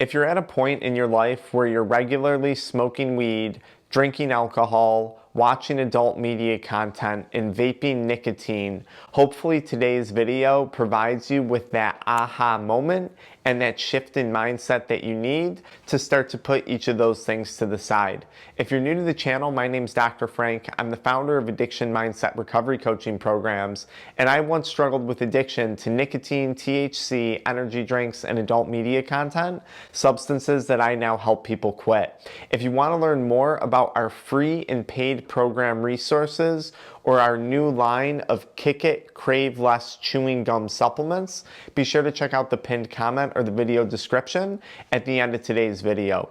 If you're at a point in your life where you're regularly smoking weed, drinking alcohol, watching adult media content, and vaping nicotine, hopefully today's video provides you with that aha moment and that shift in mindset that you need to start to put each of those things to the side. If you're new to the channel, my name's Dr. Frank. I'm the founder of AddictionMindset recovery coaching programs, and I once struggled with addiction to nicotine, THC, energy drinks, and adult media content, substances that I now help people quit. If you want to learn more about our free and paid program resources or our new line of Kick It, Crave Less chewing gum supplements, be sure to check out the pinned comment or the video description at the end of today's video.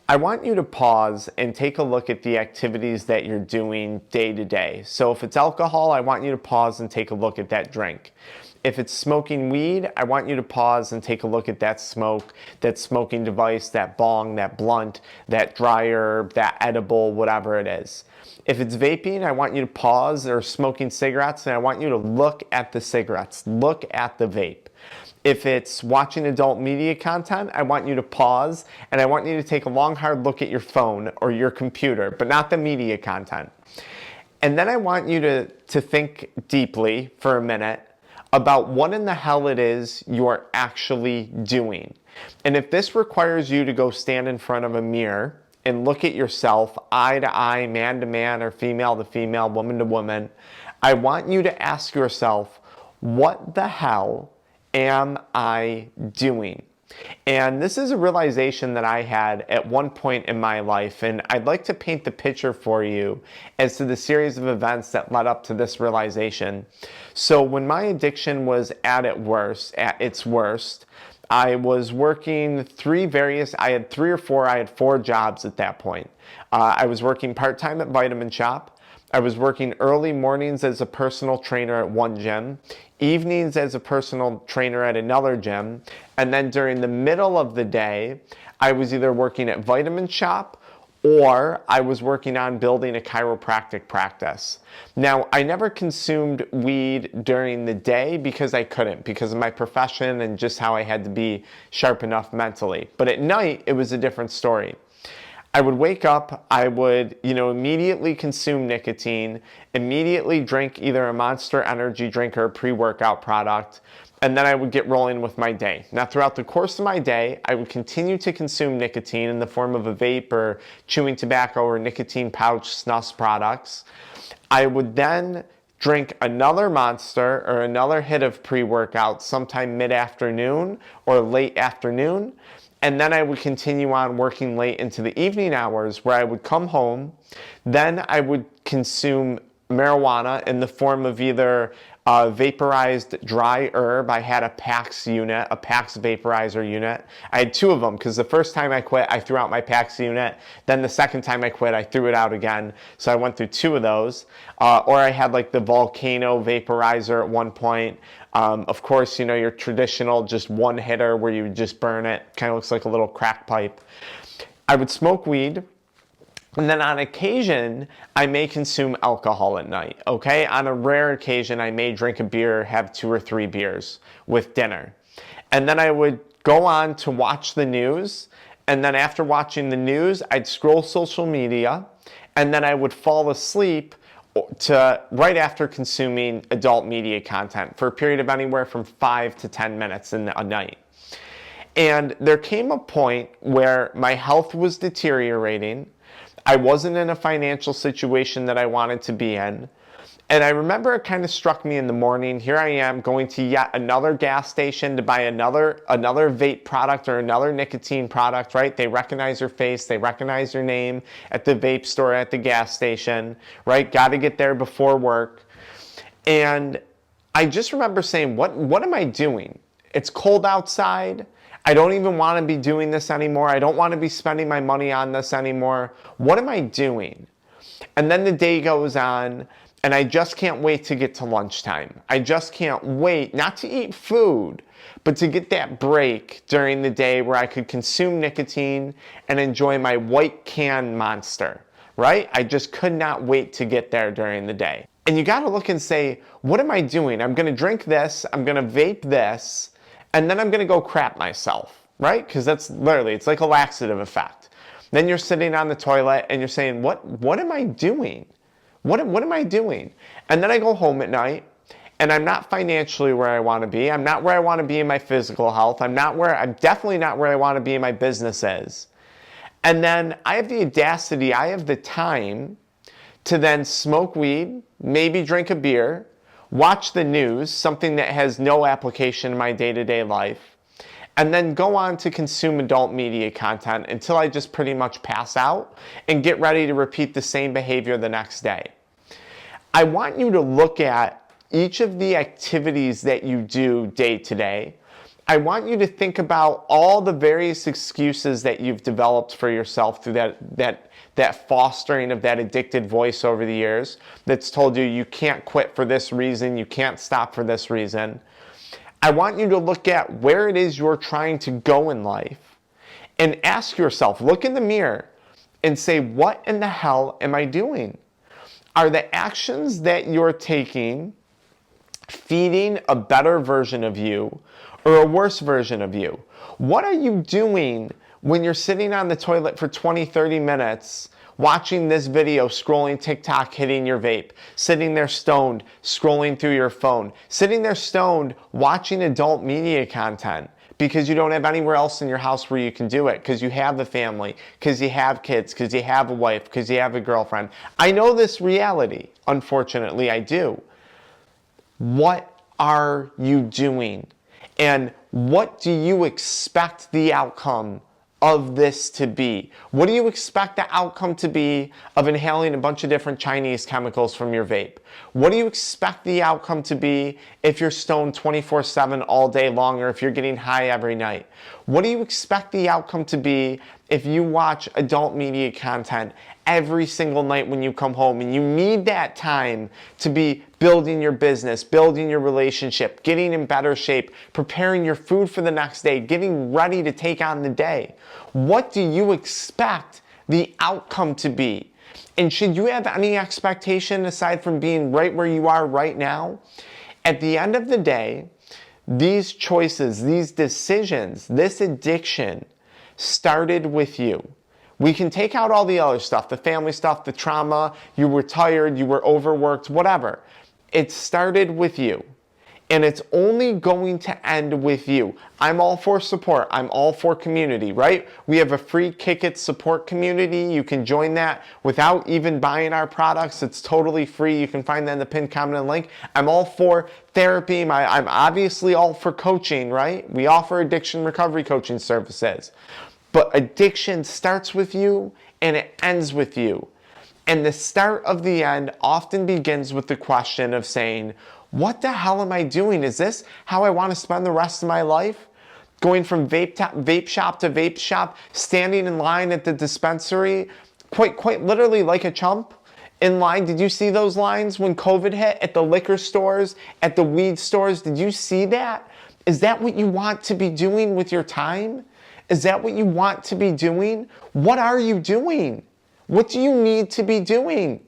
I want you to pause and take a look at the activities that you're doing day to day. So if it's alcohol, I want you to pause and take a look at that drink. If it's smoking weed, I want you to pause and take a look at that smoke, that smoking device, that bong, that blunt, that dry herb, that edible, whatever it is. If it's vaping, I want you to pause, or smoking cigarettes, and I want you to look at the cigarettes, look at the vape. If it's watching adult media content, I want you to pause and I want you to take a long, hard look at your phone or your computer, but not the media content. And then I want you to think deeply for a minute about what in the hell it is you're actually doing. And if this requires you to go stand in front of a mirror and look at yourself eye to eye, man to man, or female to female, woman to woman, I want you to ask yourself, what the hell am I doing? And this is a realization that I had at one point in my life, and I'd like to paint the picture for you as to the series of events that led up to this realization. So when my addiction was at its worst, I was working I had four jobs at that point. I was working part-time at Vitamin Shop. I was working early mornings as a personal trainer at one gym, evenings as a personal trainer at another gym, and then during the middle of the day, I was either working at Vitamin Shop or I was working on building a chiropractic practice. Now, I never consumed weed during the day because I couldn't, because of my profession and just how I had to be sharp enough mentally. But at night, it was a different story. I would wake up, I would, immediately consume nicotine, immediately drink either a Monster energy drink or a pre-workout product, and then I would get rolling with my day. Now, throughout the course of my day, I would continue to consume nicotine in the form of a vape or chewing tobacco or nicotine pouch snus products. I would then drink another Monster or another hit of pre-workout sometime mid-afternoon or late afternoon. And then I would continue on working late into the evening hours where I would come home. Then I would consume marijuana in the form of either vaporized dry herb. I had a PAX unit, a PAX vaporizer unit. I had two of them because the first time I quit, I threw out my PAX unit. Then the second time I quit, I threw it out again. So I went through two of those. Or I had like the volcano vaporizer at one point. Of course, your traditional just one hitter where you just burn it. Kind of looks like a little crack pipe. I would smoke weed. And then on occasion, I may consume alcohol at night, okay? On a rare occasion, I may drink a beer, have 2 or 3 beers with dinner. And then I would go on to watch the news. And then after watching the news, I'd scroll social media. And then I would fall asleep right after consuming adult media content for a period of anywhere from 5 to 10 minutes in a night. And there came a point where my health was deteriorating. I wasn't in a financial situation that I wanted to be in. And I remember it kind of struck me in the morning. Here I am going to yet another gas station to buy another vape product or another nicotine product, right? They recognize your face. They recognize your name at the vape store, at the gas station, right? Got to get there before work. And I just remember saying, what am I doing? It's cold outside. I don't even want to be doing this anymore. I don't want to be spending my money on this anymore. What am I doing? And then the day goes on, and I just can't wait to get to lunchtime. I just can't wait, not to eat food, but to get that break during the day where I could consume nicotine and enjoy my white can Monster, right? I just could not wait to get there during the day. And you got to look and say, what am I doing? I'm going to drink this, I'm going to vape this, and then I'm going to go crap myself. right? Because that's literally, it's like a laxative effect. Then you're sitting on the toilet and you're saying, what am I doing? What am I doing? And then I go home at night and I'm not financially where I want to be. I'm not where I want to be in my physical health. I'm definitely not where I want to be in my businesses. And then I have the audacity, I have the time to then smoke weed, maybe drink a beer, watch the news, something that has no application in my day-to-day life, and then go on to consume adult media content until I just pretty much pass out and get ready to repeat the same behavior the next day. I want you to look at each of the activities that you do day to day. I want you to think about all the various excuses that you've developed for yourself through that fostering of that addicted voice over the years that's told you can't quit for this reason, you can't stop for this reason. I want you to look at where it is you're trying to go in life and ask yourself, look in the mirror and say, what in the hell am I doing? Are the actions that you're taking feeding a better version of you or a worse version of you? What are you doing when you're sitting on the toilet for 20, 30 minutes, watching this video, scrolling TikTok, hitting your vape, sitting there stoned, scrolling through your phone, sitting there stoned, watching adult media content because you don't have anywhere else in your house where you can do it, because you have a family, because you have kids, because you have a wife, because you have a girlfriend. I know this reality. Unfortunately, I do. What are you doing? And what do you expect the outcome of this to be? What do you expect the outcome to be of inhaling a bunch of different Chinese chemicals from your vape? What do you expect the outcome to be if you're stoned 24/7 all day long, or if you're getting high every night? What do you expect the outcome to be if you watch adult media content every single night when you come home and you need that time to be building your business, building your relationship, getting in better shape, preparing your food for the next day, getting ready to take on the day? What do you expect the outcome to be? And should you have any expectation aside from being right where you are right now? At the end of the day, these choices, these decisions, this addiction started with you. We can take out all the other stuff, the family stuff, the trauma, you were tired, you were overworked, whatever. It started with you. And it's only going to end with you. I'm all for support. I'm all for community, right? We have a free Kick It support community. You can join that without even buying our products. It's totally free. You can find that in the pinned comment and link. I'm all for therapy. I'm obviously all for coaching, right? We offer addiction recovery coaching services. But addiction starts with you and it ends with you. And the start of the end often begins with the question of saying, what the hell am I doing? Is this how I want to spend the rest of my life? Going from vape shop to vape shop, standing in line at the dispensary, quite literally like a chump in line. Did you see those lines when COVID hit at the liquor stores, at the weed stores? Did you see that? Is that what you want to be doing with your time? Is that what you want to be doing? What are you doing? What do you need to be doing?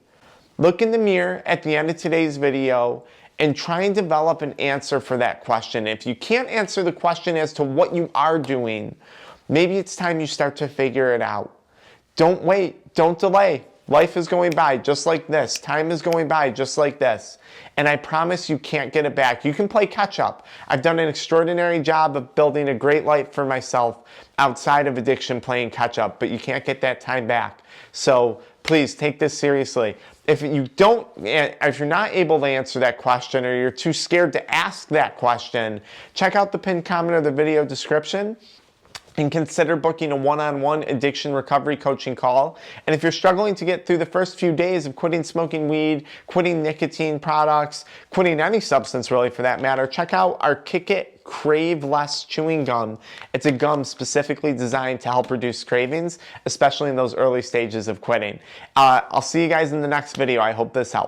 Look in the mirror at the end of today's video and try and develop an answer for that question. If you can't answer the question as to what you are doing, maybe it's time you start to figure it out. Don't wait, don't delay. Life is going by just like this. Time is going by just like this. And I promise you can't get it back. You can play catch up. I've done an extraordinary job of building a great life for myself outside of addiction playing catch up, but you can't get that time back. So please take this seriously. If you're not able to answer that question, or you're too scared to ask that question, check out the pinned comment or the video description and consider booking a one-on-one addiction recovery coaching call. And if you're struggling to get through the first few days of quitting smoking weed, quitting nicotine products, quitting any substance really for that matter, check out our Kick It Crave Less chewing gum. It's a gum specifically designed to help reduce cravings, especially in those early stages of quitting. I'll see you guys in the next video. I hope this helped.